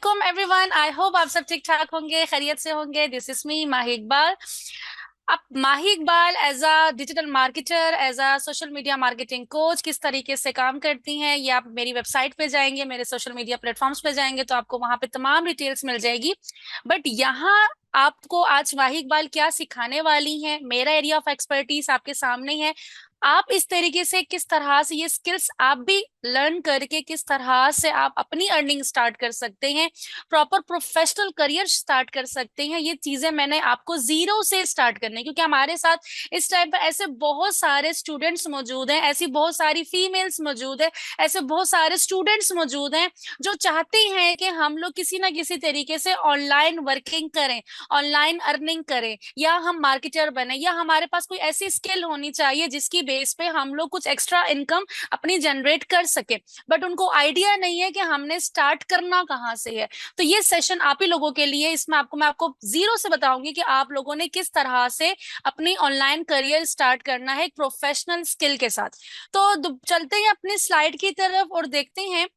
वालेकुम everyone. I hope आप सब ठीक ठाक होंगे, खैरियत से होंगे। This is me Mahi Iqbal. अब Mahi Iqbal as a digital marketer, as a social media marketing coach किस तरीके से काम करती हैं, ये आप मेरी वेबसाइट पे जाएंगे, मेरे सोशल मीडिया प्लेटफॉर्म्स पे जाएंगे तो आपको वहां पे तमाम डिटेल्स मिल जाएगी। बट यहाँ आपको आज माही इकबाल क्या सिखाने वाली हैं, मेरा एरिया ऑफ एक्सपर्टीज आपके सामने है। आप इस तरीके से किस तरह से ये स्किल्स आप भी लर्न करके किस तरह से आप अपनी अर्निंग स्टार्ट कर सकते हैं, प्रॉपर प्रोफेशनल करियर स्टार्ट कर सकते हैं, ये चीजें मैंने आपको जीरो से स्टार्ट करने, क्योंकि हमारे साथ इस टाइम पर ऐसे बहुत सारे स्टूडेंट्स मौजूद हैं, ऐसी बहुत सारी फीमेल्स मौजूद है, ऐसे बहुत सारे स्टूडेंट्स मौजूद हैं जो चाहते हैं कि हम लोग किसी ना किसी तरीके से ऑनलाइन वर्किंग करें, ऑनलाइन अर्निंग करें, या हम मार्केटर बने, या हमारे पास कोई ऐसी स्किल होनी चाहिए जिसकी बेस पे हम लोग कुछ एक्स्ट्रा इनकम अपनी जनरेट कर सके। बट उनको आइडिया नहीं है कि हमने स्टार्ट करना कहाँ से है। तो ये सेशन आप ही लोगों के लिए, इसमें मैं आपको जीरो से बताऊंगी कि आप लोगों ने किस तरह से अपनी ऑनलाइन करियर स्टार्ट करना है एक प्रोफेशनल स्किल के साथ। तो चलते हैं अपनी स्लाइड की तरफ और देखते हैं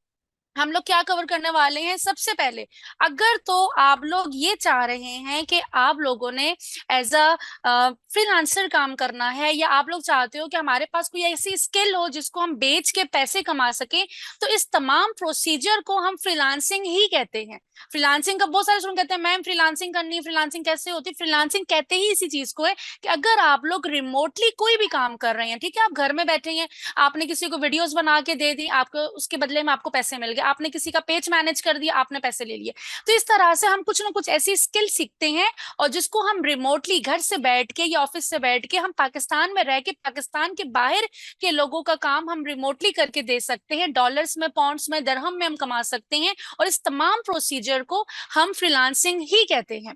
हम लोग क्या कवर करने वाले हैं। सबसे पहले, अगर तो आप लोग ये चाह रहे हैं कि आप लोगों ने एज अ फ्रीलांसर काम करना है, या आप लोग चाहते हो कि हमारे पास कोई ऐसी स्किल हो जिसको हम बेच के पैसे कमा सके, तो इस तमाम प्रोसीजर को हम फ्रीलांसिंग ही कहते हैं। फ्रीलांसिंग का बहुत सारे स्टूडेंट कहते हैं मैम फ्रीलांसिंग करनी है, फ्रीलांसिंग कैसे होती है। फ्रीलांसिंग कहते ही इसी चीज को है कि अगर आप लोग रिमोटली कोई भी काम कर रहे हैं, ठीक है, आप घर में बैठे हैं, आपने किसी को वीडियोस बना के दे दी, आपको उसके बदले में आपको पैसे मिल गए, आपने किसी का पेज मैनेज कर दिया, आपने पैसे ले लिए। तो इस तरह से हम कुछ ना कुछ ऐसी स्किल सीखते हैं और जिसको हम रिमोटली घर से बैठ के या ऑफिस से बैठ के, हम पाकिस्तान में रह के पाकिस्तान के बाहर के लोगों का काम हम रिमोटली करके दे सकते हैं। डॉलर्स में, पाउंड्स में, दरहम में हम कमा सकते हैं, और इस तमाम प्रोसीजर को हम फ्रीलांसिंग ही कहते हैं।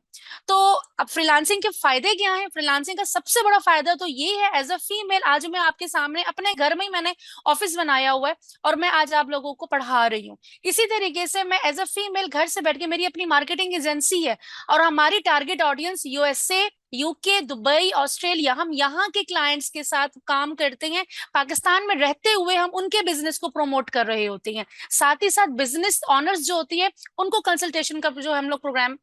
तो अब फ्रीलांसिंग के फायदे क्या हैं? फ्रीलांसिंग का सबसे बड़ा फायदा तो ये है, एज अ फीमेल आज मैं आपके सामने अपने घर में ही मैंने ऑफिस बनाया हुआ है और मैं आज आप लोगों को पढ़ा रही हूँ। इसी तरीके से मैं एज अ फीमेल घर से बैठ के, मेरी अपनी मार्केटिंग एजेंसी है और हमारी target audience USA, UK, Dubai, Australia, हम यहाँ के क्लाइंट्स के साथ काम करते हैं। पाकिस्तान में रहते हुए हम उनके बिजनेस को प्रमोट कर रहे होते हैं। साथ ही साथ बिजनेस ऑनर्स जो होती है उनको कंसल्टेशन का जो हम लोग प्रोग्राम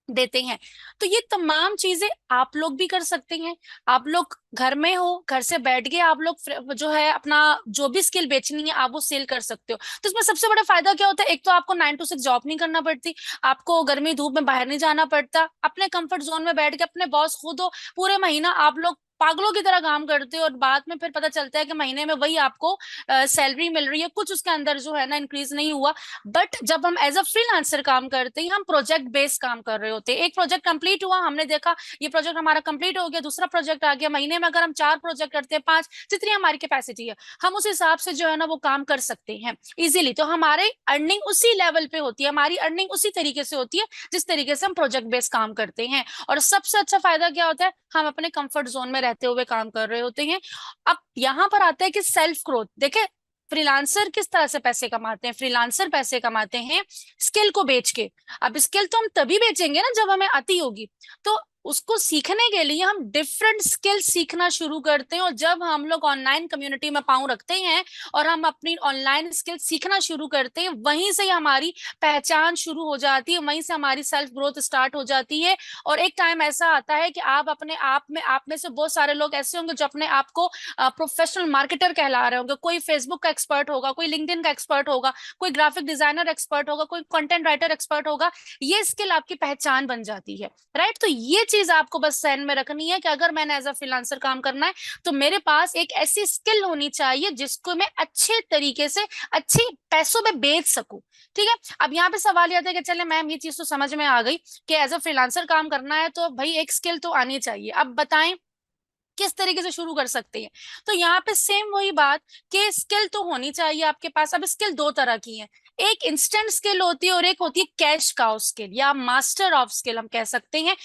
देते हैं। तो ये तमाम चीजें आप लोग भी कर सकते हैं। आप लोग घर में हो, घर से बैठ के आप लोग जो है अपना जो भी स्किल बेचनी है आप वो सेल कर सकते हो। तो इसमें सबसे बड़ा फायदा क्या होता है? एक तो आपको 9 to 6 जॉब नहीं करना पड़ती, आपको गर्मी धूप में बाहर नहीं जाना पड़ता, अपने कंफर्ट जोन में बैठ के अपने बॉस खुद हो, पूरे महीना आप लोग पागलों की तरह काम करते हो और बाद में फिर पता चलता है कि महीने में वही आपको सैलरी मिल रही है, कुछ उसके अंदर जो है ना इंक्रीज नहीं हुआ। बट जब हम एज अ फ्रीलांसर काम करते हैं, हम प्रोजेक्ट बेस्ड काम कर रहे होते हैं। एक प्रोजेक्ट कंप्लीट हुआ, हमने देखा ये प्रोजेक्ट हमारा कंप्लीट हो गया, दूसरा प्रोजेक्ट आ गया। महीने में अगर हम 4 प्रोजेक्ट करते हैं, 5, जितनी हमारी कैपेसिटी है, हम उस हिसाब से जो है ना वो काम कर सकते हैं इजीली। तो हमारे अर्निंग उसी लेवल पे होती है, हमारी अर्निंग उसी तरीके से होती है जिस तरीके से हम प्रोजेक्ट बेस्ड काम करते हैं। और सबसे अच्छा फायदा क्या होता है? हम अपने कंफर्ट जोन में रहते हुए काम कर रहे होते हैं। अब यहाँ पर आता है कि सेल्फ ग्रोथ। देखे, फ्रीलांसर किस तरह से पैसे कमाते हैं? फ्रीलांसर पैसे कमाते हैं स्किल को बेच के। अब स्किल तो हम तभी बेचेंगे ना जब हमें आती होगी। तो उसको सीखने के लिए हम डिफरेंट स्किल सीखना शुरू करते हैं, और जब हम लोग ऑनलाइन कम्युनिटी में पांव रखते हैं और हम अपनी ऑनलाइन स्किल सीखना शुरू करते हैं, वहीं से हमारी पहचान शुरू हो जाती है, वहीं से हमारी सेल्फ ग्रोथ स्टार्ट हो जाती है। और एक टाइम ऐसा आता है कि आप अपने आप में से बहुत सारे लोग ऐसे होंगे जो अपने आप को प्रोफेशनल मार्केटर कहला रहे होंगे। कोई फेसबुक का एक्सपर्ट होगा, कोई लिंक्डइन का एक्सपर्ट होगा, कोई ग्राफिक डिजाइनर एक्सपर्ट होगा, कोई कंटेंट राइटर एक्सपर्ट होगा। ये स्किल आपकी पहचान बन जाती है, राइट? तो ये चीज आपको बस सहन में रखनी है कि अगर मैंने एज अ फ्रीलांसर काम करना है तो मेरे पास एक ऐसी स्किल होनी चाहिए जिसको मैं अच्छे तरीके से अच्छे पैसों में बेच सकूं। ठीक है, अब यहाँ पे सवाल यह था कि चले मैम ये चीज तो समझ में आ गई कि एज अ फ्रीलांसर काम करना है तो भाई एक स्किल तो आनी चाहिए। अब बताएं किस तरीके से शुरू कर सकते हैं? तो यहाँ पे सेम वही बात कि स्किल तो होनी चाहिए आपके पास। अब स्किल दो तरह की है, एक इंस्टेंट स्किल होती है और एक होती है कैश काउ स्किल या मास्टर ऑफ स्किल हम कह सकते हैं।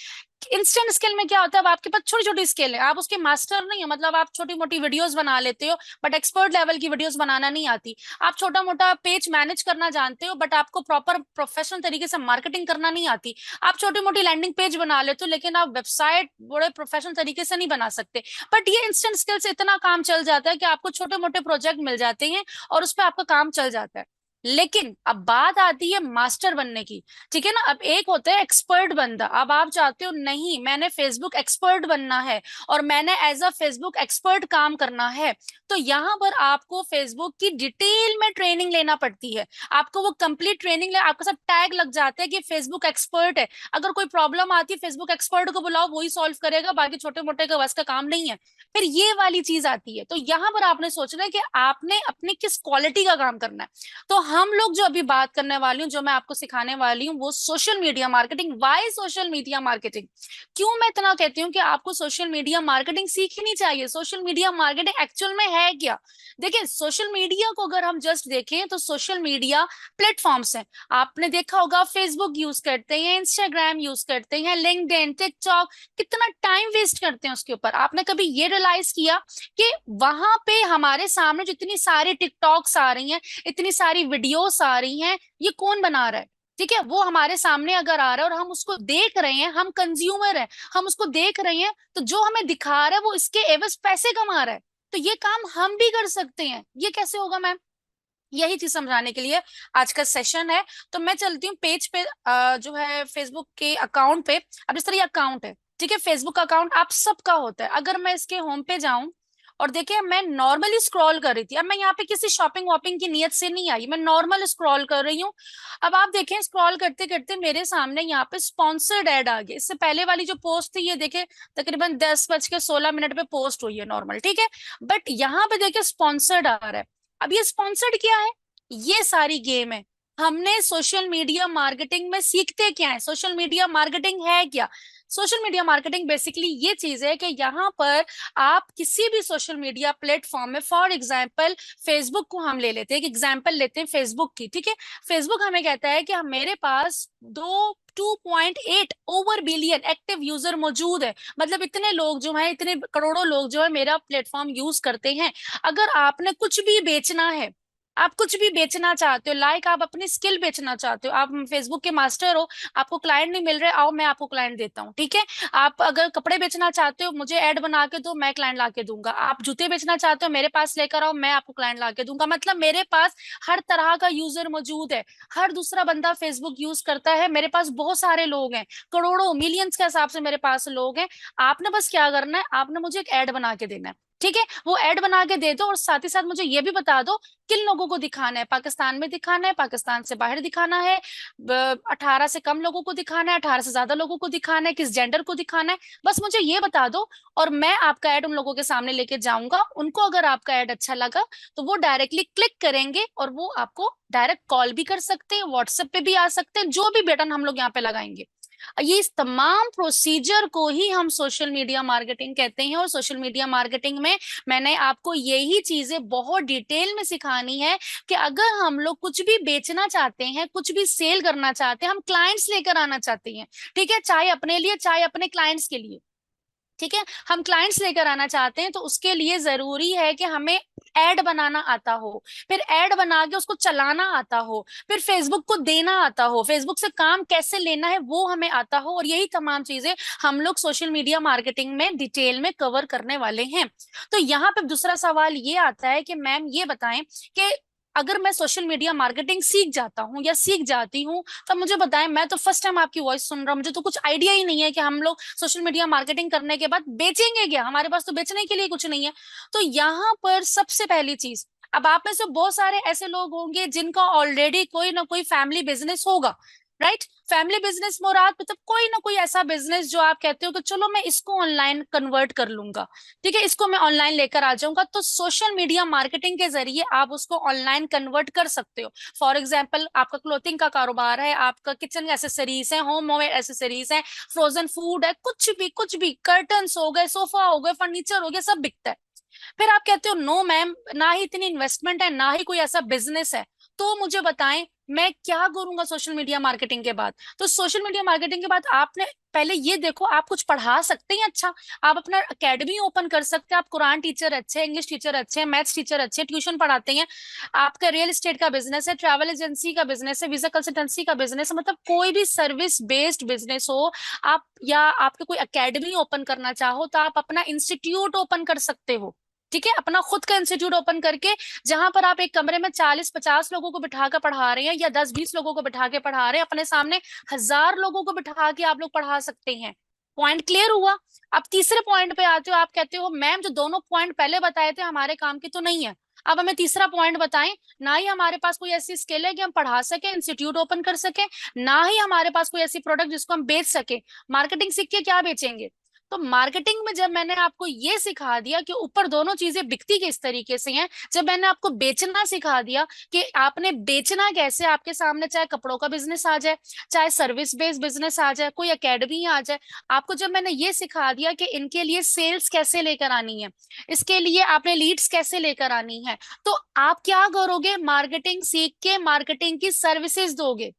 इंस्टेंट स्किल में क्या होता है? अब आपके पास छोटी छोटी स्किल है, आप उसके मास्टर नहीं है, मतलब आप छोटी मोटी वीडियोस बना लेते हो बट एक्सपर्ट लेवल की वीडियोस बनाना नहीं आती। आप छोटा मोटा पेज मैनेज करना जानते हो बट आपको प्रॉपर प्रोफेशनल तरीके से मार्केटिंग करना नहीं आती। आप छोटी मोटी लैंडिंग पेज बना लेते हो लेकिन आप वेबसाइट बड़े प्रोफेशनल तरीके से नहीं बना सकते। बट ये इंस्टेंट स्किल से इतना काम चल जाता है कि आपको छोटे मोटे प्रोजेक्ट मिल जाते हैं और उस पर आपका काम चल जाता है। लेकिन अब बात आती है मास्टर बनने की। ठीक है ना, अब एक होता है एक्सपर्ट बंदा, अब आप चाहते हो नहीं मैंने फेसबुक एक्सपर्ट बनना है और मैंने एज अ फेसबुक एक्सपर्ट काम करना है, तो यहाँ पर आपको फेसबुक की डिटेल में ट्रेनिंग लेना पड़ती है। आपको वो कंप्लीट ट्रेनिंग ले, आपका सब टैग लग जाता है कि फेसबुक एक्सपर्ट है। अगर कोई प्रॉब्लम आती है फेसबुक एक्सपर्ट को बुलाओ, वही सॉल्व करेगा, बाकी छोटे मोटे का बस का काम नहीं है। फिर ये वाली चीज आती है, तो यहाँ पर आपने सोचना है कि आपने अपनी किस क्वालिटी का काम करना है। तो हम लोग जो अभी बात करने वाली हूँ, जो मैं आपको सिखाने वाली हूँ, वो social media marketing. Why social media marketing? क्यों मैं इतना कहती हूँ कि आपको सोशल मीडिया मार्केटिंग सीखनी चाहिए? सोशल मीडिया मार्केटिंग एक्चुअल में है क्या? देखिए, सोशल मीडिया को अगर हम जस्ट देखें तो सोशल मीडिया प्लेटफॉर्म्स हैं। आपने देखा होगा फेसबुक यूज करते हैं, इंस्टाग्राम यूज करते हैं, लिंक्डइन, टिकटॉक, कितना टाइम वेस्ट करते हैं उसके ऊपर। आपने कभी ये रियलाइज किया कि वहां पे हमारे सामने जितनी सारी टिकटॉक्स आ रही हैं, इतनी सारी वीडियोस आ रही हैं, ये कौन बना रहा है? ठीक है, वो हमारे सामने अगर आ रहा है और हम उसको देख रहे हैं, हम कंज्यूमर हैं, हम उसको देख रहे हैं, तो जो हमें दिखा रहा है वो इसके एवज पैसे कमा रहा है। तो ये काम हम भी कर सकते हैं, ये कैसे होगा मैम? यही चीज समझाने के लिए आज का सेशन है। तो मैं चलती हूँ पेज पे, जो है फेसबुक के अकाउंट पे। अब इस तरह ये अकाउंट है, ठीक है, फेसबुक अकाउंट आप सबका होता है। अगर मैं इसके होम पे जाऊं और देखिए, मैं नॉर्मली स्क्रॉल कर रही थी, अब मैं यहाँ पे किसी शॉपिंग वॉपिंग की नियत से नहीं आई, मैं नॉर्मल स्क्रॉल कर रही हूँ। अब आप देखें, स्क्रॉल करते करते मेरे सामने यहाँ पे स्पॉन्सर्ड ऐड आ गई। इससे पहले वाली जो पोस्ट थी, ये देखे तकरीबन 10:16 पे पोस्ट हुई है नॉर्मल, ठीक है। बट यहाँ पे देखिए स्पॉन्सर्ड आ रहा है। अब ये स्पॉन्सर्ड क्या है? ये सारी गेम है। हमने सोशल मीडिया मार्केटिंग में सीखते क्या है? सोशल मीडिया मार्केटिंग है क्या? सोशल मीडिया मार्केटिंग बेसिकली ये चीज है कि यहाँ पर आप किसी भी सोशल मीडिया प्लेटफॉर्म में, फॉर एग्जाम्पल फेसबुक को हम ले लेते हैं, एक एग्जाम्पल लेते हैं फेसबुक की, ठीक है। फेसबुक हमें कहता है कि हम, मेरे पास 2.8 ओवर बिलियन एक्टिव यूजर मौजूद है। मतलब इतने लोग जो हैं, इतने करोड़ों लोग जो है मेरा प्लेटफॉर्म यूज करते हैं। अगर आपने कुछ भी बेचना है, आप कुछ भी बेचना चाहते हो, लाइक आप अपनी स्किल बेचना चाहते हो, आप फेसबुक के मास्टर हो, आपको क्लाइंट नहीं मिल रहे, आओ मैं आपको क्लाइंट देता हूँ, ठीक है। आप अगर कपड़े बेचना चाहते हो, मुझे ऐड बना के दो, मैं क्लाइंट ला के दूंगा। आप जूते बेचना चाहते हो, मेरे पास लेकर आओ, मैं आपको क्लाइंट ला के दूंगा। मतलब मेरे पास हर तरह का यूजर मौजूद है। हर दूसरा बंदा फेसबुक यूज करता है, मेरे पास बहुत सारे लोग हैं, करोड़ों मिलियंस के हिसाब से मेरे पास लोग हैं। आपने बस क्या करना है, आपने मुझे एक ऐड बना के देना है, ठीक है। वो ऐड बना के दे दो और साथ ही साथ मुझे ये भी बता दो किन लोगों को दिखाना है। पाकिस्तान में दिखाना है, पाकिस्तान से बाहर दिखाना है, 18 से कम लोगों को दिखाना है, 18 से ज्यादा लोगों को दिखाना है, किस जेंडर को दिखाना है, बस मुझे ये बता दो। और मैं आपका ऐड उन लोगों के सामने लेके जाऊंगा। उनको अगर आपका ऐड अच्छा लगा तो वो डायरेक्टली क्लिक करेंगे और वो आपको डायरेक्ट कॉल भी कर सकते हैं, व्हाट्सएप पे भी आ सकते हैं, जो भी बटन हम लोग यहाँ पे लगाएंगे। ये इस तमाम प्रोसीजर को ही हम सोशल मीडिया मार्केटिंग कहते हैं। और सोशल मीडिया मार्केटिंग में मैंने आपको यही चीजें बहुत डिटेल में सिखानी है कि अगर हम लोग कुछ भी बेचना चाहते हैं, कुछ भी सेल करना चाहते हैं, हम क्लाइंट्स लेकर आना चाहते हैं, ठीक है, चाहे अपने लिए चाहे अपने क्लाइंट्स के लिए, ठीक है, हम क्लाइंट्स लेकर आना चाहते हैं, तो उसके लिए जरूरी है कि हमें एड बनाना आता हो, फिर एड बना के उसको चलाना आता हो, फिर फेसबुक को देना आता हो, फेसबुक से काम कैसे लेना है वो हमें आता हो। और यही तमाम चीजें हम लोग सोशल मीडिया मार्केटिंग में डिटेल में कवर करने वाले हैं। तो यहाँ पे दूसरा सवाल ये आता है कि मैम ये बताएं कि अगर मैं सोशल मीडिया मार्केटिंग सीख जाता हूँ या सीख जाती हूँ, तो मुझे बताएं, मैं तो फर्स्ट टाइम आपकी वॉइस सुन रहा हूँ, मुझे तो कुछ आइडिया ही नहीं है कि हम लोग सोशल मीडिया मार्केटिंग करने के बाद बेचेंगे क्या, हमारे पास तो बेचने के लिए कुछ नहीं है। तो यहाँ पर सबसे पहली चीज, अब आप में से बहुत सारे ऐसे लोग होंगे जिनका ऑलरेडी कोई ना कोई फैमिली बिजनेस होगा, राइट। फैमिली बिजनेस मुराद मतलब कोई ना कोई ऐसा बिजनेस जो आप कहते हो कि चलो मैं इसको ऑनलाइन कन्वर्ट कर लूंगा, ठीक है, इसको मैं ऑनलाइन लेकर आ जाऊंगा। तो सोशल मीडिया मार्केटिंग के जरिए आप उसको ऑनलाइन कन्वर्ट कर सकते हो। फॉर एग्जाम्पल, आपका क्लोथिंग का कारोबार है, आपका किचन एसेसरीज है, होम एसेसरीज है, फ्रोजन फूड है, कुछ भी कर्टन्स हो गए, सोफा हो गए, फर्नीचर हो गया, सब बिकता है। फिर आप कहते हो नो मैम, ना ही इतनी इन्वेस्टमेंट है, ना ही कोई ऐसा बिजनेस है, तो मुझे बताएं मैं क्या करूंगा सोशल मीडिया मार्केटिंग के बाद? तो सोशल मीडिया मार्केटिंग के बाद आपने पहले ये देखो, आप कुछ पढ़ा सकते हैं अच्छा, आप अपना एकेडमी ओपन कर सकते हैं। आप कुरान टीचर अच्छे हैं, इंग्लिश टीचर अच्छे हैं, मैथ्स टीचर अच्छे हैं, ट्यूशन पढ़ाते हैं, आपका रियल एस्टेट का बिजनेस है, ट्रैवल एजेंसी का बिजनेस है, वीजा कंसल्टेंसी का बिजनेस है, मतलब कोई भी सर्विस बेस्ड बिजनेस हो आप, या आपके कोई एकेडमी ओपन करना चाहो, तो आप अपना इंस्टीट्यूट ओपन कर सकते हो, ठीक है, अपना खुद का इंस्टीट्यूट ओपन करके, जहां पर आप एक कमरे में 40-50 लोगों को बिठा कर पढ़ा रहे हैं, या 10-20 लोगों को बिठा के पढ़ा रहे हैं, अपने सामने 1000 लोगों को बिठा के आप लोग पढ़ा सकते हैं। पॉइंट क्लियर हुआ। अब तीसरे पॉइंट पे आते हो, आप कहते हो मैम जो दोनों पॉइंट पहले बताए थे हमारे काम की तो नहीं है, अब हमें तीसरा पॉइंट बताएं। ना ही हमारे पास कोई ऐसी स्किल है कि हम पढ़ा सके, इंस्टीट्यूट ओपन कर सके, ना ही हमारे पास कोई ऐसी प्रोडक्ट जिसको हम बेच सके। मार्केटिंग सीख के क्या बेचेंगे? तो मार्केटिंग में जब मैंने आपको ये सिखा दिया कि ऊपर दोनों चीजें बिकती किस तरीके से हैं, जब मैंने आपको बेचना सिखा दिया कि आपने बेचना कैसे, आपके सामने चाहे कपड़ों का बिजनेस आ जाए, चाहे सर्विस बेस्ड बिजनेस आ जाए, कोई एकेडमी आ जाए, आपको जब मैंने ये सिखा दिया कि इनके लिए सेल्स कैसे लेकर आनी है, इसके लिए आपने लीड्स कैसे लेकर आनी है, तो आप क्या करोगे? मार्केटिंग सीख के मार्केटिंग की सर्विसेज दोगे,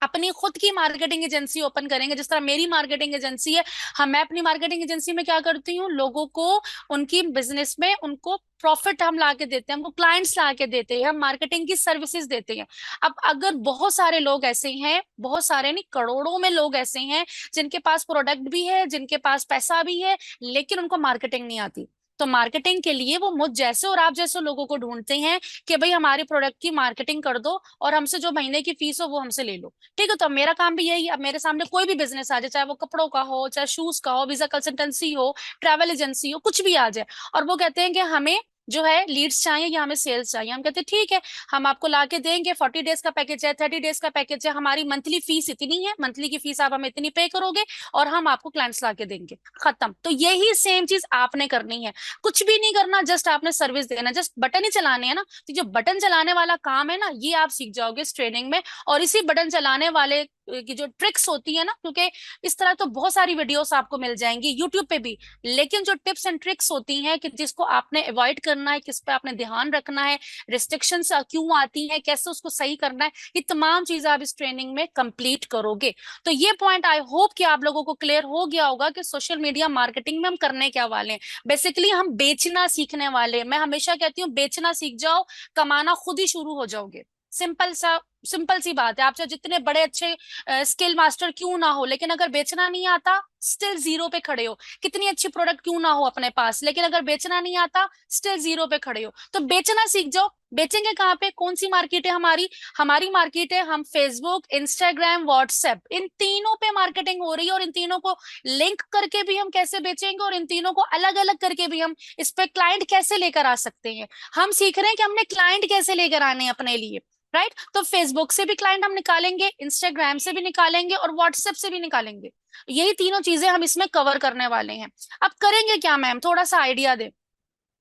अपनी खुद की मार्केटिंग एजेंसी ओपन करेंगे। जिस तरह मेरी मार्केटिंग एजेंसी है, हम मैं अपनी मार्केटिंग एजेंसी में क्या करती हूँ, लोगों को उनकी बिजनेस में उनको प्रॉफिट हम ला के देते हैं, हमको क्लाइंट्स ला के देते हैं, हम मार्केटिंग की सर्विसेज देते हैं। अब अगर बहुत सारे लोग ऐसे हैं, बहुत सारे नहीं करोड़ों में लोग ऐसे हैं जिनके पास प्रोडक्ट भी है, जिनके पास पैसा भी है, लेकिन उनको मार्केटिंग नहीं आती, तो मार्केटिंग के लिए वो मुझ जैसे और आप जैसे लोगों को ढूंढते हैं कि भाई हमारे प्रोडक्ट की मार्केटिंग कर दो और हमसे जो महीने की फीस हो वो हमसे ले लो। ठीक है, तो अब मेरा काम भी यही है। अब मेरे सामने कोई भी बिजनेस आ जाए, चाहे वो कपड़ों का हो, चाहे शूज का हो, वीजा कंसल्टेंसी हो, ट्रैवल एजेंसी हो, कुछ भी आ जाए, और वो कहते हैं कि हमें जो है लीड्स चाहिए या हमें सेल्स चाहिए, हम कहते हैं ठीक है, हम आपको ला के देंगे। 40 डेज का पैकेज है, 30 डेज का पैकेज है, हमारी मंथली फीस इतनी है, मंथली की फीस आप हमें इतनी पे करोगे और हम आपको क्लाइंट्स ला के देंगे, खत्म। तो यही सेम चीज आपने करनी है, कुछ भी नहीं करना, जस्ट आपने सर्विस देना, जस्ट बटन ही चलाने हैं ना। तो जो बटन चलाने वाला काम है ना, ये आप सीख जाओगे इस ट्रेनिंग में। और इसी बटन चलाने वाले की जो ट्रिक्स होती है ना, क्योंकि इस तरह तो बहुत सारी वीडियोस आपको मिल जाएंगी यूट्यूब पे भी, लेकिन जो टिप्स एंड ट्रिक्स होती हैं कि जिसको आपने अवॉइड करना है, किस पे आपने ध्यान रखना है, रिस्ट्रिक्शंस क्यों आती हैं, कैसे उसको सही करना है, ये तमाम चीजें आप इस ट्रेनिंग में कंप्लीट करोगे। तो ये पॉइंट आई होप कि आप लोगों को क्लियर हो गया होगा कि सोशल मीडिया मार्केटिंग में हम करने क्या वाले हैं। बेसिकली हम बेचना सीखने वाले हैं। मैं हमेशा कहती हूँ बेचना सीख जाओ, कमाना खुद ही शुरू हो जाओगे। सिंपल सी बात है। आप चाहे जितने बड़े अच्छे स्किल मास्टर क्यों ना हो, लेकिन अगर बेचना नहीं आता, स्टिल जीरो पे खड़े हो। कितनी अच्छी प्रोडक्ट क्यों ना हो अपने पास, लेकिन अगर बेचना नहीं आता, स्टिल जीरो पे खड़े हो। तो बेचना सीख जाओ। बेचेंगे कहाँ पे? कौन सी मार्केट है हमारी? हमारी मार्केट है, हम फेसबुक, इंस्टाग्राम, व्हाट्सएप, इन तीनों पे मार्केटिंग हो रही है। और इन तीनों को लिंक करके भी हम कैसे बेचेंगे, और इन तीनों को अलग अलग करके भी हम इस पे क्लाइंट कैसे लेकर आ सकते हैं। हम सीख रहे हैं कि हमने क्लाइंट कैसे लेकर आने हैं अपने लिए, राइट। तो फेसबुक से भी क्लाइंट हम निकालेंगे, इंस्टाग्राम से भी निकालेंगे, और व्हाट्सएप से भी निकालेंगे। यही तीनों चीजें हम इसमें कवर करने वाले हैं। अब करेंगे क्या मैम, थोड़ा सा आइडिया दे।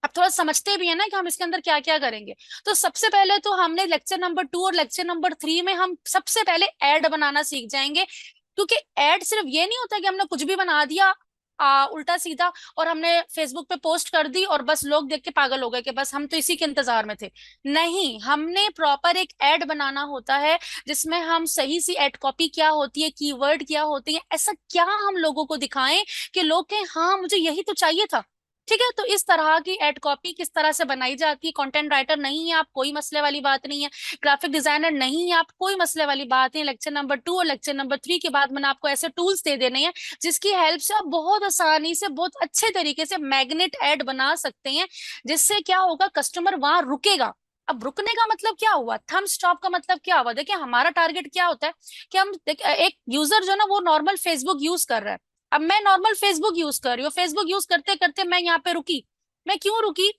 अब थोड़ा समझते भी है ना कि हम इसके अंदर क्या क्या करेंगे। तो सबसे पहले तो हमने लेक्चर नंबर 2 और लेक्चर नंबर 3 में हम सबसे पहले ऐड बनाना सीख जाएंगे। क्योंकि ऐड सिर्फ ये नहीं होता कि हमने कुछ भी बना दिया उल्टा सीधा, और हमने फेसबुक पे पोस्ट कर दी और बस लोग देख के पागल हो गए कि बस हम तो इसी के इंतजार में थे। नहीं, हमने प्रॉपर एक ऐड बनाना होता है, जिसमें हम सही सी ऐड कॉपी क्या होती है, कीवर्ड क्या होती है, ऐसा क्या हम लोगों को दिखाएं कि लोग कहें हाँ मुझे यही तो चाहिए था। ठीक है, तो इस तरह की एड कॉपी किस तरह से बनाई जाती है। कंटेंट राइटर नहीं है आप, कोई मसले वाली बात नहीं है। ग्राफिक डिजाइनर नहीं है आप, कोई मसले वाली बात नहीं। लेक्चर नंबर 2 और लेक्चर नंबर 3 के बाद मैंने आपको ऐसे टूल्स दे देने हैं जिसकी हेल्प से आप बहुत आसानी से, बहुत अच्छे तरीके से मैग्नेट एड बना सकते हैं। जिससे क्या होगा, कस्टमर वहां रुकेगा। अब रुकने का मतलब क्या हुआ, थंब स्टॉप का मतलब क्या हुआ? देखिए हमारा टारगेट क्या होता है कि हम एक यूजर जो ना वो नॉर्मल फेसबुक यूज कर रहा है। अब मैं नॉर्मल फेसबुक यूज कर रही हूँ, फेसबुक यूज करते करते मैं यहाँ पे रुकी। मैं क्यों रुकी?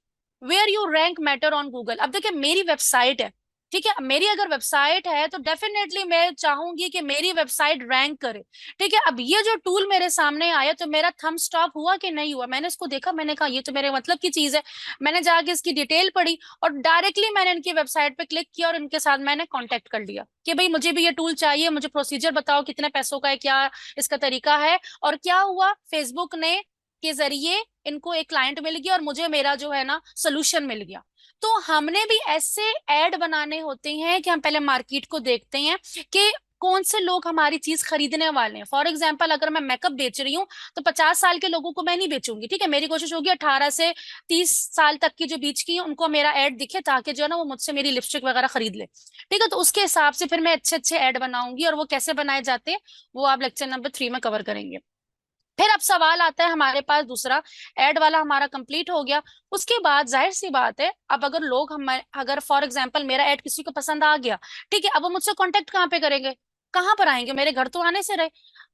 Where you rank matter on Google. अब देखिए मेरी वेबसाइट है, ठीक है, अब मेरी अगर वेबसाइट है तो डेफिनेटली मैं चाहूंगी कि मेरी वेबसाइट रैंक करे। ठीक है, अब ये जो टूल मेरे सामने आया तो मेरा थंब स्टॉप हुआ कि नहीं हुआ? मैंने इसको देखा, मैंने कहा ये तो मेरे मतलब की चीज है। मैंने जाके इसकी डिटेल पढ़ी और डायरेक्टली मैंने इनकी वेबसाइट पे क्लिक किया और इनके साथ मैंने कॉन्टेक्ट कर लिया कि भाई मुझे भी ये टूल चाहिए, मुझे प्रोसीजर बताओ कितने पैसों का है, क्या इसका तरीका है। और क्या हुआ, फेसबुक ने के जरिए इनको एक क्लाइंट मिल गया और मुझे मेरा जो है ना सोल्यूशन मिल गया। तो हमने भी ऐसे ऐड बनाने होते हैं कि हम पहले मार्केट को देखते हैं कि कौन से लोग हमारी चीज खरीदने वाले हैं। फॉर एग्जाम्पल अगर मैं मेकअप बेच रही हूँ तो 50 साल के लोगों को मैं नहीं बेचूंगी। ठीक है, मेरी कोशिश होगी 18 से 30 साल तक की जो बीच की है उनको मेरा ऐड दिखे, ताकि जो है ना वो मुझसे मेरी लिपस्टिक वगैरह खरीद ले। ठीक है, तो उसके हिसाब से फिर मैं अच्छे अच्छे ऐड बनाऊंगी, और वो कैसे बनाए जाते हैं वो आप लेक्चर नंबर 3 में कवर करेंगे। फिर अब सवाल आता है हमारे पास दूसरा, एड वाला हमारा कंप्लीट हो गया। उसके बाद जाहिर सी बात है, अब अगर लोग हम, अगर फॉर एग्जांपल मेरा एड किसी को पसंद आ गया, ठीक है, अब वो मुझसे कांटेक्ट कहाँ पे करेंगे, कहाँ पर आएंगे, मेरे घर तो आने से रहे।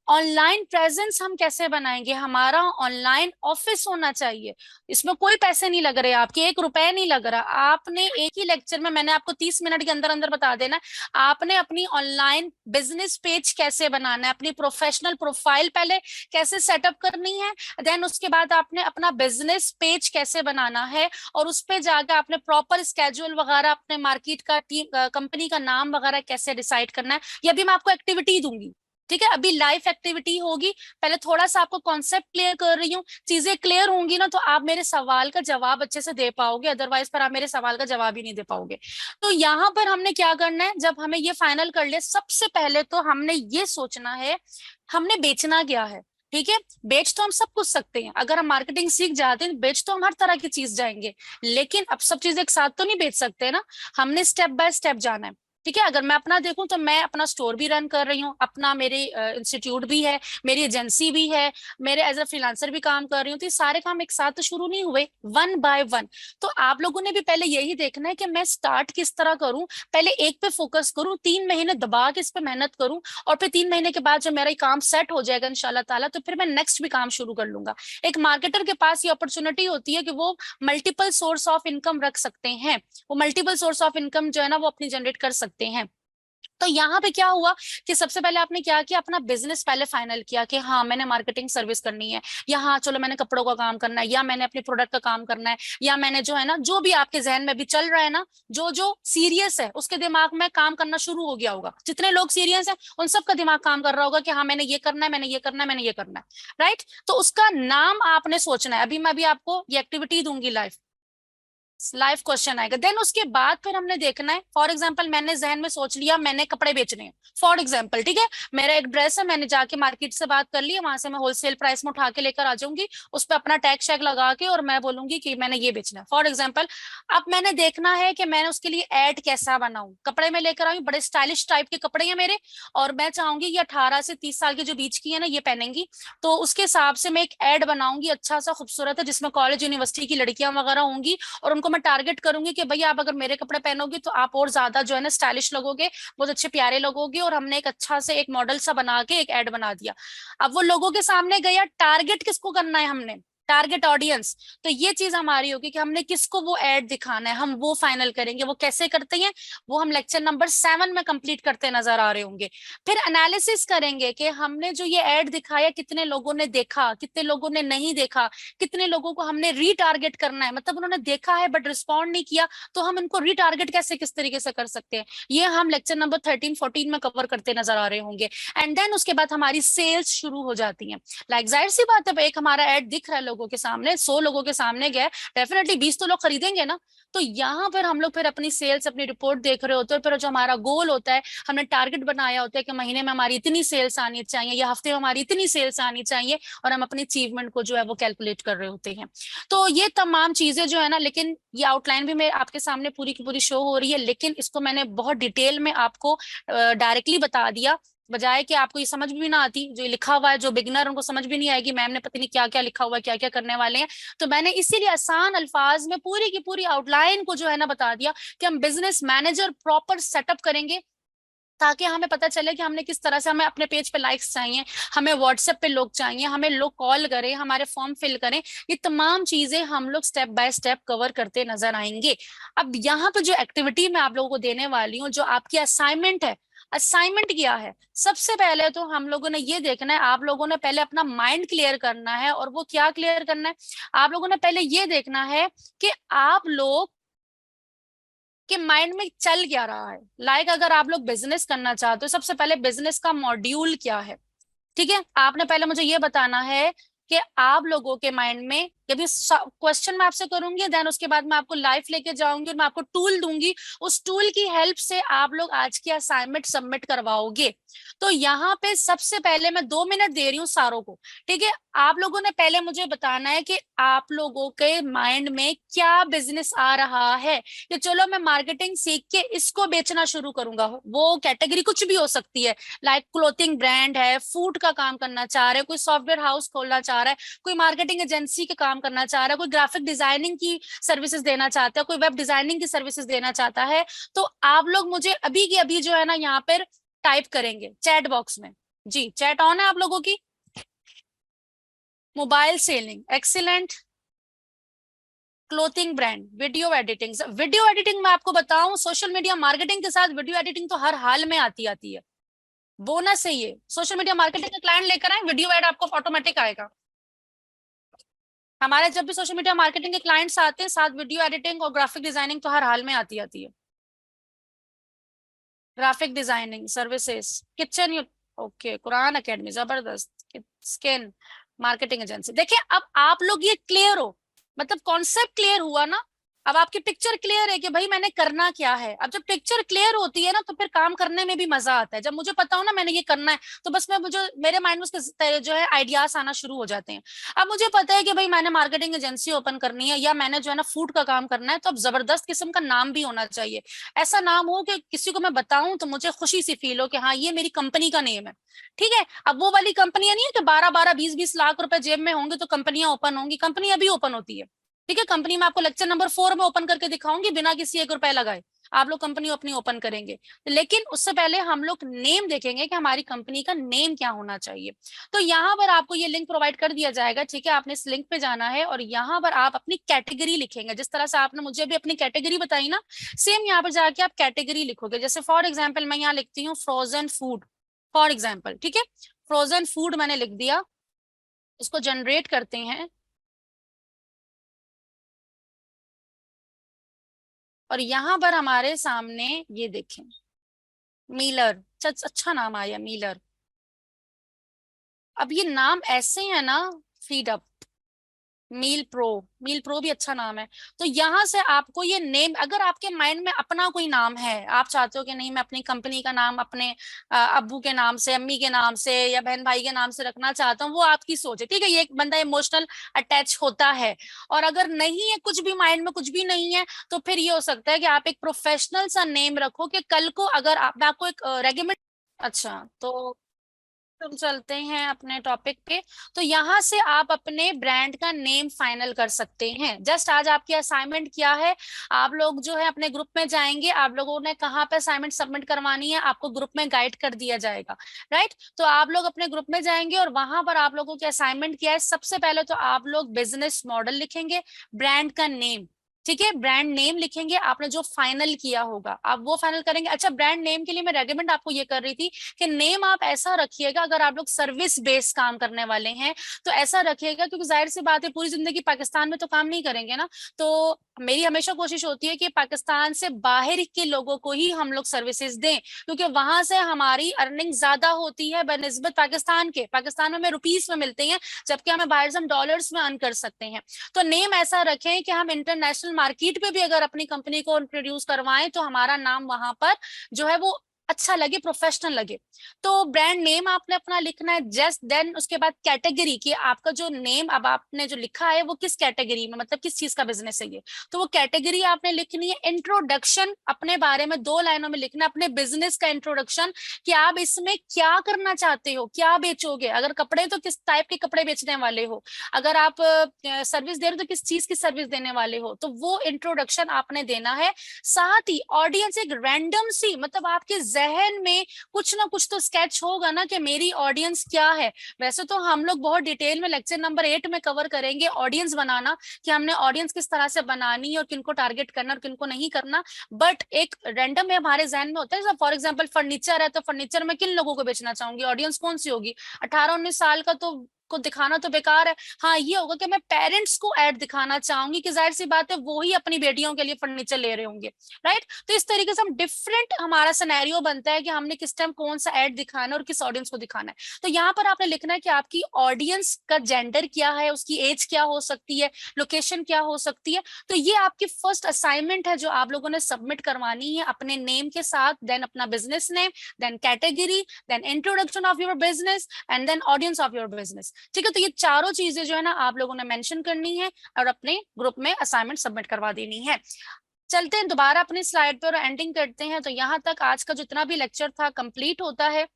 ऑनलाइन प्रेजेंस हम कैसे बनाएंगे, हमारा ऑनलाइन ऑफिस होना चाहिए। इसमें कोई पैसे नहीं लग रहे, आपके 1 रुपए नहीं लग रहा, आपने एक ही लेक्चर में, मैंने आपको 30 मिनट के अंदर अंदर बता देना है, आपने अपनी ऑनलाइन बिजनेस पेज कैसे बनाना है, अपनी प्रोफेशनल प्रोफाइल पहले कैसे सेटअप करनी है, देन उसके बाद आपने अपना बिजनेस पेज कैसे बनाना है, और उस पे जाकर आपने प्रॉपर स्केड्यूल वगैरह, अपने मार्केट का, टीम, कंपनी का नाम वगैरह कैसे डिसाइड करना है। ये भी मैं आपको एक्टिविटी दूंगी, ठीक है, अभी लाइफ एक्टिविटी होगी। पहले थोड़ा सा आपको कॉन्सेप्ट क्लियर कर रही हूँ, चीजें क्लियर होंगी ना तो आप मेरे सवाल का जवाब अच्छे से दे पाओगे, अदरवाइज पर आप मेरे सवाल का जवाब ही नहीं दे पाओगे। तो यहाँ पर हमने क्या करना है, जब हमें ये फाइनल कर लिया, सबसे पहले तो हमने ये सोचना है हमने बेचना क्या है। ठीक है, बेच तो हम सब कुछ सकते हैं, अगर हम मार्केटिंग सीख जाते हैं बेच तो हम हर तरह की चीज जाएंगे, लेकिन अब सब चीज एक साथ तो नहीं बेच सकते ना, हमने स्टेप बाय स्टेप जाना है। ठीक है, अगर मैं अपना देखूं तो मैं अपना स्टोर भी रन कर रही हूँ, अपना मेरे इंस्टीट्यूट भी है, मेरी एजेंसी भी है, मेरे एज अ फ्रीलांसर भी काम कर रही हूँ, तो ये सारे काम एक साथ तो शुरू नहीं हुए, वन बाय वन। तो आप लोगों ने भी पहले यही देखना है कि मैं स्टार्ट किस तरह करूं, पहले एक पे फोकस करूं, 3 महीने दबा के इस पे मेहनत करूं, और फिर 3 महीने के बाद जब मेरा ये काम सेट हो जाएगा इंशाल्लाह ताला, तो फिर मैं नेक्स्ट भी काम शुरू कर लूंगा। एक मार्केटर के पास ये अपॉर्चुनिटी होती है कि वो मल्टीपल सोर्स ऑफ इनकम रख सकते हैं, वो मल्टीपल सोर्स ऑफ इनकम जो है ना वो अपनी जनरेट कर सकते हैं। तो यहाँ पे क्या हुआ कि सबसे पहले आपने क्या किया, अपना बिजनेस पहले फाइनल किया कि हाँ मैंने मार्केटिंग सर्विस करनी है, या हाँ चलो मैंने कपड़ों का काम करना है, या मैंने अपने प्रोडक्ट का काम करना है, या मैंने जो है ना, जो भी आपके जहन में भी चल रहा है ना, जो जो सीरियस है उसके दिमाग में काम करना शुरू हो गया होगा, जितने लोग सीरियस हैं उन सबका दिमाग काम कर रहा होगा कि हाँ मैंने ये करना है, मैंने ये करना है, मैंने ये करना है, राइट। तो उसका नाम आपने सोचना है, अभी मैं भी आपको ये एक्टिविटी दूंगी, लाइफ लाइव क्वेश्चन आएगा। देन उसके बाद फिर हमने देखना है, फॉर एग्जाम्पल मैंने जहन में सोच लिया मैंने कपड़े बेचने हैं, फॉर एग्जाम्पल, ठीक है, मेरा एक ड्रेस है, मैंने जाके मार्केट से बात कर ली, वहां से मैं होलसेल प्राइस में उठा के लेकर आ जाऊंगी, उस पर अपना टैग शैग लगा के, और मैं बोलूंगी कि मैंने ये बेचना है, फॉर एग्जाम्पल। अब मैंने देखना है कि मैंने उसके लिए एड कैसा बनाऊं, कपड़े में लेकर आई, बड़े स्टाइलिश टाइप के कपड़े हैं मेरे, और मैं चाहूंगी ये 18 से 30 साल के जो बीच की है ना ये पहनेंगी, तो उसके हिसाब से मैं एक एड बनाऊंगी अच्छा सा खूबसूरत है, जिसमें कॉलेज यूनिवर्सिटी की लड़कियां वगैरह होंगी, और उनको मैं टारगेट करूंगी कि भैया आप अगर मेरे कपड़े पहनोगे तो आप और ज्यादा जो है ना स्टाइलिश लगोगे, बहुत अच्छे प्यारे लगोगे, और हमने एक अच्छा से एक मॉडल सा बना के एक एड बना दिया। अब वो लोगों के सामने गया, टारगेट किसको करना है हमने, टारगेट ऑडियंस। तो ये चीज हमारी होगी कि हमने किसको वो एड दिखाना है, हम वो फाइनल करेंगे, वो कैसे करते हैं वो हम लेक्चर नंबर 7 में कंप्लीट करते नजर आ रहे होंगे। फिर एनालिसिस करेंगे कि हमने जो ये एड दिखाया कितने लोगों ने देखा, कितने लोगों ने नहीं देखा, कितने लोगों को हमने रीटारगेट करना है, मतलब उन्होंने देखा है बट रिस्पॉन्ड नहीं किया, तो हम इनको रीटारगेट कैसे किस तरीके से कर सकते हैं, ये हम लेक्चर नंबर 13 14 में कवर करते नजर आ रहे होंगे। एंड देन उसके बाद हमारी सेल्स शुरू हो जाती है। लाइक जाहिर सी बात है, एक हमारा एड दिख रहा है लोगों के सामने, 100 लोगों के सामने गया, डेफिनेटली 20 तो लोग खरीदेंगे ना। तो यहाँ पर हम लोग फिर अपनी सेल्स, अपनी रिपोर्ट देख रहे होते हैं, फिर जो हमारा गोल होता है, हमने टारगेट बनाया होता है कि महीने में हमारी इतनी सेल्स आनी चाहिए, या हफ्ते में हमारी इतनी सेल्स आनी चाहिए, और हम अपनी अचीवमेंट को जो है वो कैलकुलेट कर रहे होते हैं। तो ये तमाम चीजें जो है ना, लेकिन ये आउटलाइन भी मेरे आपके सामने पूरी की पूरी शो हो रही है, लेकिन इसको मैंने बहुत डिटेल में आपको डायरेक्टली बता दिया, बजाय कि आपको ये समझ भी ना आती, जो लिखा हुआ है, जो बिगनर उनको समझ भी नहीं आएगी मैम ने पता नहीं क्या क्या लिखा हुआ है, क्या क्या करने वाले हैं। तो मैंने इसीलिए आसान अल्फाज में पूरी की पूरी आउटलाइन को जो है ना बता दिया कि हम बिजनेस मैनेजर प्रॉपर सेटअप करेंगे, ताकि हमें पता चले कि हमने किस तरह से, हमें अपने पेज पे लाइक्स चाहिए, हमें व्हाट्सएप पे लोग चाहिए, हमें लोग कॉल करें, हमारे फॉर्म फिल करें, ये तमाम चीजें हम लोग स्टेप बाय स्टेप कवर करते नजर आएंगे। अब यहाँ पे जो एक्टिविटी मैं आप लोगों को देने वाली हूँ, जो आपकी असाइनमेंट है, असाइनमेंट क्या है, सबसे पहले तो हम लोगों ने ये देखना है, आप लोगों ने पहले अपना माइंड क्लियर करना है, और वो क्या क्लियर करना है, आप लोगों ने पहले ये देखना है कि आप लोग कि माइंड में चल क्या रहा है। लाइक अगर आप लोग बिजनेस करना चाहते हो, सबसे पहले बिजनेस का मॉड्यूल क्या है, ठीक है, आपने पहले मुझे ये बताना है कि आप लोगों के माइंड में ये भी क्वेश्चन मैं आपसे करूंगी, देन उसके बाद मैं आपको लाइव लेके जाऊंगी और मैं आपको टूल दूंगी, उस टूल की हेल्प से आप लोग आज की असाइनमेंट सबमिट करवाओगे। तो यहाँ पे सबसे पहले मैं 2 मिनट दे रही हूँ सारों को, ठीक है। आप लोगों ने पहले मुझे बताना है कि आप लोगों के माइंड में क्या बिजनेस आ रहा है कि चलो मैं मार्केटिंग सीख के इसको बेचना शुरू करूंगा। वो कैटेगरी कुछ भी हो सकती है, लाइक क्लोथिंग ब्रांड है, फूड का काम करना चाह रहे हैं, कोई सॉफ्टवेयर हाउस खोलना चाह रहा है, कोई मार्केटिंग एजेंसी का काम करना चाह रहा है, कोई ग्राफिक डिजाइनिंग की सर्विसेज देना चाहता है, कोई वेब डिजाइनिंग की सर्विसेज देना चाहता है। तो आप लोग मुझे अभी की अभी जो है ना यहाँ पर टाइप करेंगे चैट बॉक्स में। जी, चैट ऑन है आप लोगों की? Mobile selling, excellent. Clothing brand, video editing. Video editing मैं आपको बताऊं, सोशल मीडिया मार्केटिंग के साथ वीडियो एडिटिंग तो हर हाल में आती है, बोनस है ये। सोशल मीडिया मार्केटिंग का क्लाइंट लेकर आए, वीडियो एड आपको ऑटोमेटिक आएगा। हमारे जब भी सोशल मीडिया मार्केटिंग के क्लाइंट्स आते हैं, साथ वीडियो एडिटिंग और ग्राफिक डिजाइनिंग तो हर हाल में आती है। Graphic designing services, kitchen, okay, Quran academy, जबरदस्त, स्किन मार्केटिंग एजेंसी। देखिए अब आप लोग ये क्लियर हो, मतलब कॉन्सेप्ट क्लियर हुआ ना। अब आपकी पिक्चर क्लियर है कि भाई मैंने करना क्या है। अब जब पिक्चर क्लियर होती है ना तो फिर काम करने में भी मजा आता है। जब मुझे पता हो ना मैंने ये करना है, तो बस मैं मुझे मेरे माइंड में उसके जो है आइडियाज आना शुरू हो जाते हैं। अब मुझे पता है कि भाई मैंने मार्केटिंग एजेंसी ओपन करनी है या मैंने जो है ना फूड का काम करना है, तो अब जबरदस्त किस्म का नाम भी होना चाहिए। ऐसा नाम हो कि किसी को मैं बताऊं तो मुझे खुशी सी फील हो कि हाँ ये मेरी कंपनी का नेम है। ठीक है, अब वो वाली कंपनियां नहीं है कि 12-12 20-20 लाख रुपए जेब में होंगे तो कंपनियां ओपन होंगी। कंपनी अभी ओपन होती है, ठीक है। कंपनी में आपको लेक्चर नंबर 4 में ओपन करके दिखाऊंगी, बिना किसी 1 रुपए लगाए आप लोग कंपनी अपनी ओपन करेंगे। लेकिन उससे पहले हम लोग नेम देखेंगे कि हमारी कंपनी का नेम क्या होना चाहिए। तो यहाँ पर आपको ये लिंक प्रोवाइड कर दिया जाएगा, ठीक है। आपने इस लिंक पे जाना है और यहाँ पर आप अपनी कैटेगरी लिखेंगे, जिस तरह से आपने मुझे भी अपनी कैटेगरी बताई ना, सेम यहाँ पर जाके आप कैटेगरी लिखोगे। जैसे फॉर एग्जाम्पल मैं यहाँ लिखती हूँ फ्रोजन फूड, फॉर एग्जाम्पल, ठीक है। फ्रोजन फूड मैंने लिख दिया, इसको जनरेट करते हैं। और यहाँ पर हमारे सामने ये देखें, मीलर, अच्छा नाम आया मीलर। अब ये नाम ऐसे है ना, फीड अप, मील प्रो, मील प्रो भी अच्छा नाम है। तो यहां से आपको ये नेम, अगर आपके माइंड में अपना कोई नाम है, आप चाहते हो कि नहीं मैं अपनी कंपनी का नाम अपने अब्बू के नाम से, अम्मी के नाम से या बहन भाई के नाम से रखना चाहता हूँ, वो आपकी सोच है, ठीक है। ये एक बंदा इमोशनल अटैच होता है। और अगर नहीं है, कुछ भी माइंड में कुछ भी नहीं है, तो फिर ये हो सकता है कि आप एक प्रोफेशनल सा नेम रखो कि कल को अगर आप, मैं आपको एक रेगिमेंट। अच्छा, तो हम चलते हैं अपने टॉपिक पे। तो यहाँ से आप अपने ब्रांड का नेम फाइनल कर सकते हैं। जस्ट आज आपकी असाइनमेंट क्या है, आप लोग जो है अपने ग्रुप में जाएंगे, आप लोगों ने कहाँ पे असाइनमेंट सबमिट करवानी है आपको ग्रुप में गाइड कर दिया जाएगा, राइट। तो आप लोग अपने ग्रुप में जाएंगे और वहां पर आप लोगों की असाइनमेंट क्या है, सबसे पहले तो आप लोग बिजनेस मॉडल लिखेंगे, ब्रांड का नेम, ठीक है। ब्रांड नेम लिखेंगे, आपने जो फाइनल किया होगा आप वो फाइनल करेंगे। अच्छा, ब्रांड नेम के लिए मैं रेकमेंड आपको ये कर रही थी कि नेम आप ऐसा रखिएगा, अगर आप लोग सर्विस बेस्ड काम करने वाले हैं तो ऐसा रखिएगा, क्योंकि जाहिर सी बात है पूरी जिंदगी पाकिस्तान में तो काम नहीं करेंगे ना। तो मेरी हमेशा कोशिश होती है कि पाकिस्तान से बाहर के लोगों को ही हम लोग सर्विसेज दें, क्योंकि वहां से हमारी अर्निंग ज्यादा होती है बनस्बत पाकिस्तान के। पाकिस्तान में हमें रुपीस में मिलते हैं, जबकि हमें बाहर से हम डॉलर्स में अर्न कर सकते हैं। तो नेम ऐसा रखें कि हम इंटरनेशनल मार्केट पे भी अगर अपनी कंपनी को इंट्रोड्यूस करवाएं तो हमारा नाम वहां पर जो है वो अच्छा लगे, प्रोफेशनल लगे। तो ब्रांड नेम आपने अपना लिखना है। जस्ट देन उसके बाद कैटेगरी की, आपका जो नेम अब आपने जो लिखा है वो किस कैटेगरी में, मतलब किस चीज का बिजनेस है ये, तो वो कैटेगरी आपने लिखनी है। इंट्रोडक्शन अपने बारे में 2 लाइनों में लिखना, अपने बिजनेस का इंट्रोडक्शन, कि आप इसमें क्या करना चाहते हो, क्या बेचोगे। अगर कपड़े तो किस टाइप के कपड़े बेचने वाले हो, अगर आप सर्विस दे रहे हो तो किस चीज की सर्विस देने वाले हो, तो वो इंट्रोडक्शन आपने देना है। साथ ही ऑडियंस एक रैंडम सी, मतलब आपके जहन में कुछ ना कुछ तो स्केच होगा ना कि मेरी ऑडियंस क्या है। वैसे तो हम लोग बहुत डिटेल में लेक्चर नंबर 8 में कवर करेंगे ऑडियंस बनाना, कि हमने ऑडियंस किस तरह से बनानी है और किनको टारगेट करना और किनको नहीं करना। बट एक रैंडम में हमारे जहन में होता है, फॉर एग्जाम्पल फर्नीचर है तो फर्नीचर में किन लोगों को बेचना चाहूंगी, ऑडियंस कौन सी होगी, 18-19 साल का तो को दिखाना तो बेकार है। हाँ, ये होगा कि मैं पेरेंट्स को ऐड दिखाना चाहूंगी कि जाहिर सी बात है वो ही अपनी बेटियों के लिए फर्नीचर ले रहे होंगे, राइट। तो इस तरीके से हम डिफरेंट, हमारा सिनेरियो बनता है कि हमने किस टाइम कौन सा ऐड दिखाना है और किस ऑडियंस को दिखाना है। तो यहाँ पर आपने लिखना है कि आपकी ऑडियंस का जेंडर क्या है, उसकी एज क्या हो सकती है, लोकेशन क्या हो सकती है। तो ये आपकी फर्स्ट असाइनमेंट है जो आप लोगों ने सबमिट करवानी है अपने नेम के साथ, देन अपना business name, then category, then introduction of your business and then audience of your business. ठीक है, तो ये चारों चीजें जो है ना आप लोगों ने मेंशन करनी है और अपने ग्रुप में असाइनमेंट सबमिट करवा देनी है। चलते हैं दोबारा अपनी स्लाइड पे और एंडिंग करते हैं। तो यहाँ तक आज का जितना भी लेक्चर था कंप्लीट होता है।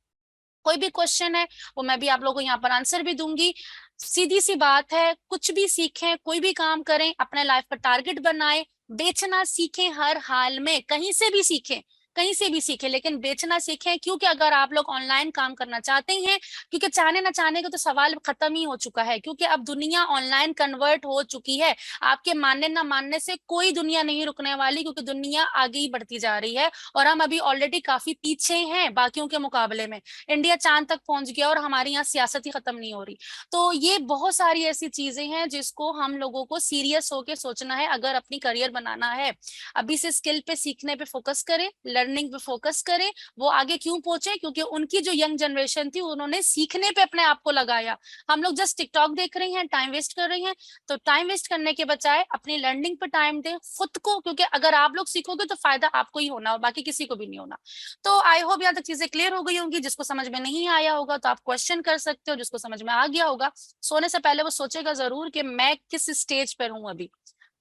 कोई भी क्वेश्चन है वो मैं भी आप लोगों को यहाँ पर आंसर भी दूंगी। सीधी सी बात है, कुछ भी सीखें, कोई भी काम करें, अपने लाइफ का टारगेट बनाए, बेचना सीखें, हर हाल में कहीं से भी सीखें, कहीं से भी सीखें, लेकिन बेचना सीखें। क्योंकि अगर आप लोग ऑनलाइन काम करना चाहते हैं, क्योंकि चाहने ना चाहने का तो सवाल खत्म ही हो चुका है, क्योंकि अब दुनिया ऑनलाइन कन्वर्ट हो चुकी है। आपके मानने ना मानने से कोई दुनिया नहीं रुकने वाली, क्योंकि दुनिया आगे ही बढ़ती जा रही है और हम अभी ऑलरेडी काफी पीछे हैं बाकियों के मुकाबले में। इंडिया चांद तक पहुंच गया और हमारी यहाँ सियासत ही खत्म नहीं हो रही। तो ये बहुत सारी ऐसी चीजें हैं जिसको हम लोगों को सीरियस होके सोचना है अगर अपनी करियर बनाना है। अभी से स्किल पे, सीखने पे फोकस करें, लर्निंग पे फोकस करें। वो आगे क्यों पहुंचे? क्योंकि उनकी जो यंग जनरेशन थी उन्होंने सीखने पे अपने आप को लगाया। हम लोग जस्ट टिकटॉक देख रहे हैं, टाइम वेस्ट कर रहे हैं। तो टाइम वेस्ट करने के बजाय अपनी लर्निंग पे टाइम दें, खुद को, क्योंकि अगर आप लोग सीखोगे तो फायदा आपको ही होना और बाकी किसी को भी नहीं होना। तो आई होप यहाँ तक चीजें क्लियर हो गई होंगी। जिसको समझ में नहीं आया होगा तो आप क्वेश्चन कर सकते हो, जिसको समझ में आ गया होगा सोने से पहले वो सोचेगा जरूर कि मैं किस स्टेज पर हूँ अभी।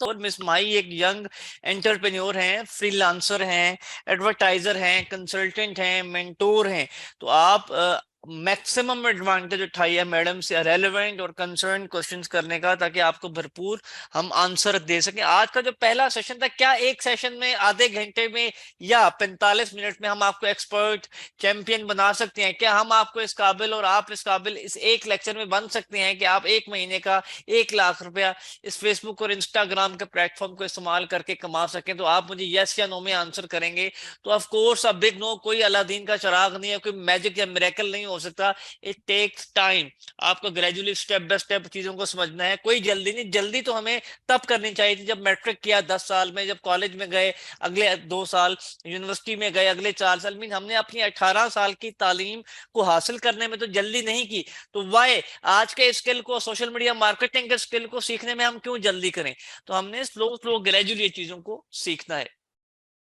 तो मिस माही एक यंग एंटरप्रेन्योर हैं, फ्रीलांसर हैं, एडवर्टाइजर हैं, कंसल्टेंट हैं, मेंटोर हैं। तो आप मैक्सिमम एडवांटेज उठाइए मैडम से रेलेवेंट और कंसर्न क्वेश्चंस करने का, ताकि आपको भरपूर हम आंसर दे सकें। आज का जो पहला सेशन था, क्या एक सेशन में आधे घंटे में या 45 मिनट में हम आपको एक्सपर्ट चैंपियन बना सकते हैं? क्या हम आपको इस काबिल और आप इस काबिल इस एक लेक्चर में बन सकते हैं कि आप एक महीने का 1 लाख रुपया इस फेसबुक और इंस्टाग्राम के प्लेटफॉर्म को इस्तेमाल करके कमा सकें? तो आप मुझे यस या नो में आंसर करेंगे। तो of course a big no, कोई अलादीन का चिराग नहीं है, कोई मैजिक या मिरेकल नहीं हो सकता। It takes time. आपको ग्रेजुअली स्टेप बाय स्टेप चीजों को समझना है, कोई जल्दी नहीं। जल्दी तो हमें तब करनी चाहिए थी जब मैट्रिक किया 10 साल में, जब कॉलेज में गए अगले 2 साल, यूनिवर्सिटी में गए अगले 4 साल। मीन हमने अपनी 18 साल की तालीम को हासिल करने में तो जल्दी नहीं की। तो वाई आज के स्किल को, सोशल मीडिया मार्केटिंग के स्किल को सीखने में हम क्यों जल्दी करें? तो हमने स्लो स्लो ग्रेजुअली चीजों को सीखना है।